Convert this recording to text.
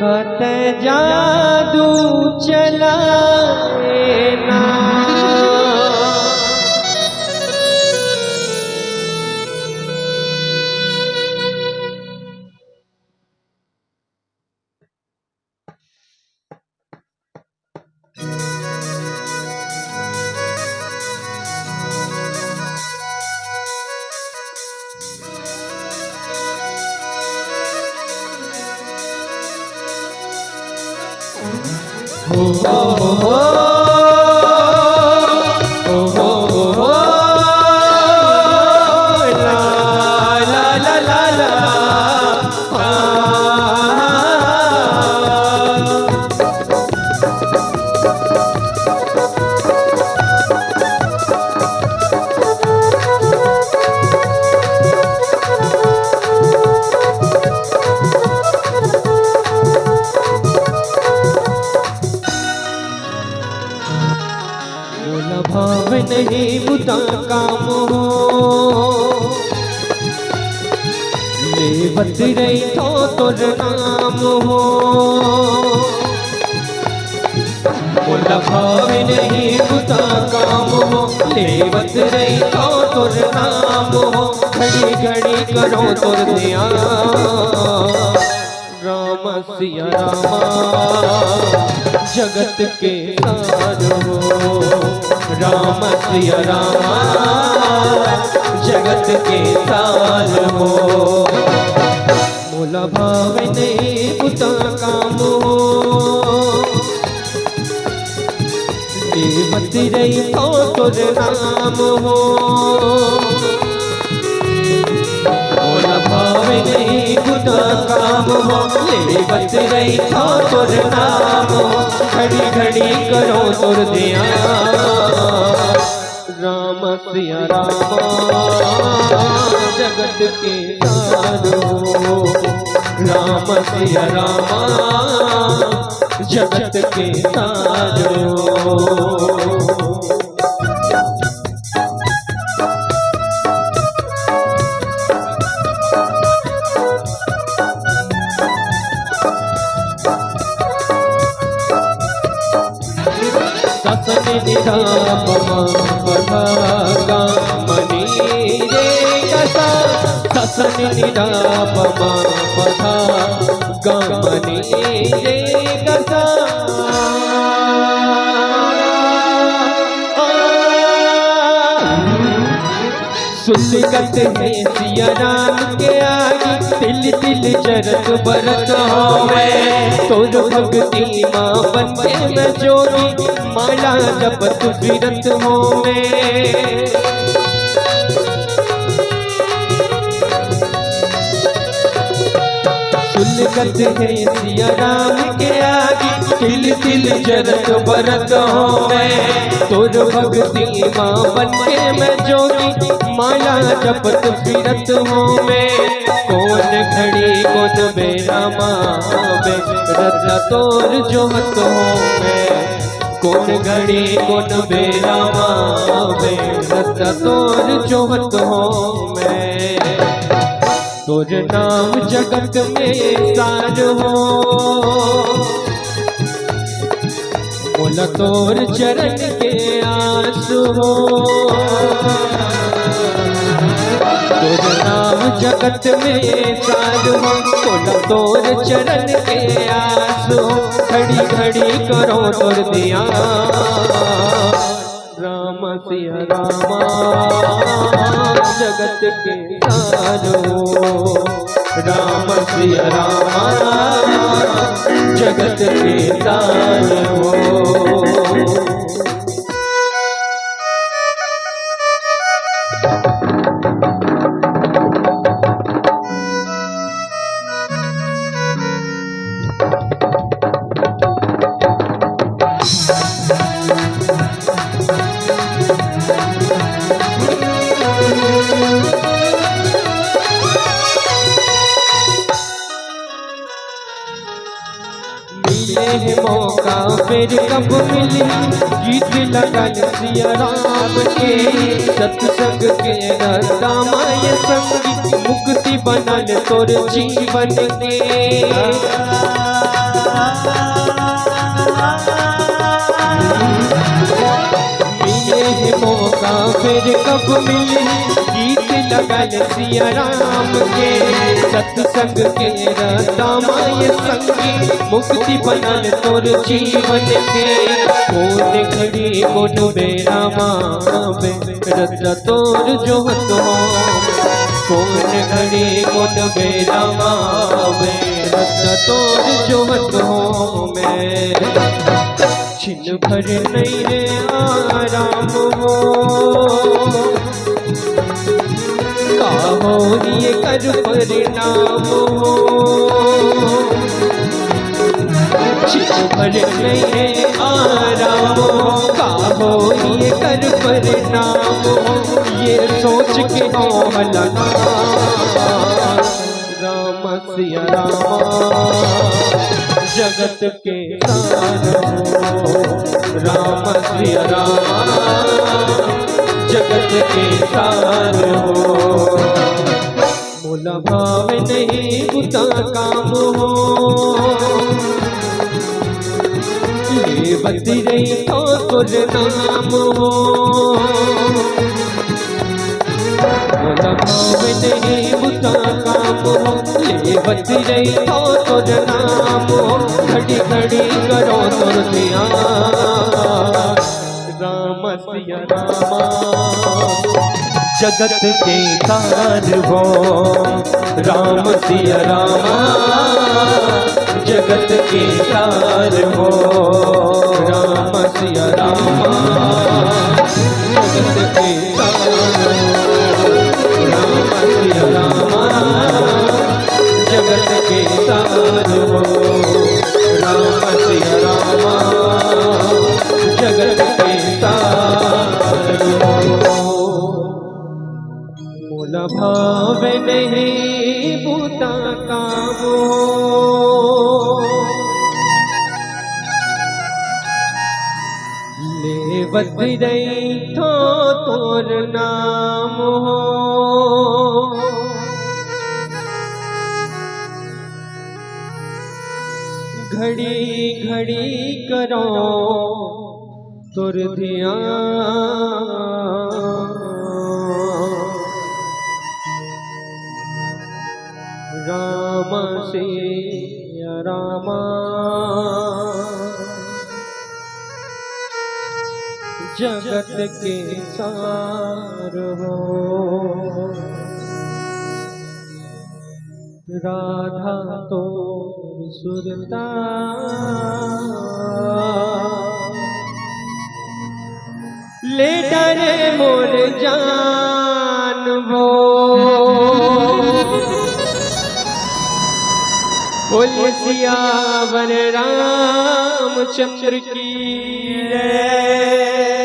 कत जादू चलाए ना हो ला ला ला ला ला भाव नहीं बुता काम हो लेवत रही तो तुर नाम हो बोला भाव नहीं बुता काम हो लेवत रही तो तुर नाम हो घड़ी घड़ी करो तुर ध्यान राम सिया रामा जगत के सार हो राम सिया रामा जगत के सार हो मोला भाव नहीं बुता काम हो देवत रही तो तुर नाम हो मोला भाव नहीं बुता काम हो लेवत रही तो तुर नाम हो घड़ी घड़ी करो तुर ध्यान राम सिया रामा जगत के सार हो राम सिया रामा जगत के सार हो ससनि निधापमा पधा गामनी रे कसा ससनि निधापमा पधा गामनी रे कसा सुलगत है सिया राम के आगे तिल तिल जरत बरत होवे तोर भक्ति माँ बनके मैं जोगी माला जपत विरत होवे सुलगत है सिया राम के आगे तिल तिल जरत बरत होवे तोर भक्ति माँ बनके मैं जोगी माला जपत फिरत होवे कौन घड़ी कौन बेरा मावे रत्ना तोर जोहत होवे कौन घड़ी कौन बेरा मावे रत्ना तोर जोहत होवे तोर नाम जगत में सार हो बोला तोर चरण के आस हो तोर नाम जगत में सार हो बोला तोर चरण के आस हो घड़ी घड़ी करो तोर ध्यान राम सिया रामा जगत के सार हो राम सिया रामा जगत के सार हो मिले मौका फिर कब मिली गीत लगन सिया राम के सत्संग के रास्ता माय संगी मुक्ति बनल तोर जीवन के मिले है मौका फिर कब मिले, गीत लगल सिया राम के, सत्संग के रतामाय संगी, मुक्ति बनल तोर जीवन के। कौन घड़ी कौन बेरा मावे, रत तोर जोहत हो, कौन घड़ी कौन बेरा मावे, रत तोर जोहत हो मैं। छिन भर नहीं रे आराम हो, काहो ये कर परिणाम हो। छिन भर नहीं रे आराम हो, काहो ये कर परिणाम हो। ये सोच के हो हलना राम सिया रामा, जगत के सार हो राम सिया रामा, जगत के सार हो। मोला भाव नहीं बुता काम हो, ये बती रही तो तुर नाम हो। मोला भाव नहीं बुता काम हो, ये बती रही तो तुर नाम हो। घड़ी घड़ी करो तुर ध्यान राम सिया रामा, जगत के सार हो राम सिया रामा, जगत के सार हो राम सिया रामा, जगत के सार हो राम सिया रामा, जगत के सार हो राम सिया रामा, जगत के सार हो। मोला भाव नहीं बूता काम हो, लेवत रही तो तोर नाम हो। घड़ी घड़ी करो तुर ध्यान राम सिया रामा, जगत के सार हो। राधा तो सुरता ले डरे मोर जान वो, बोल सियावर रामचंद्र की जय।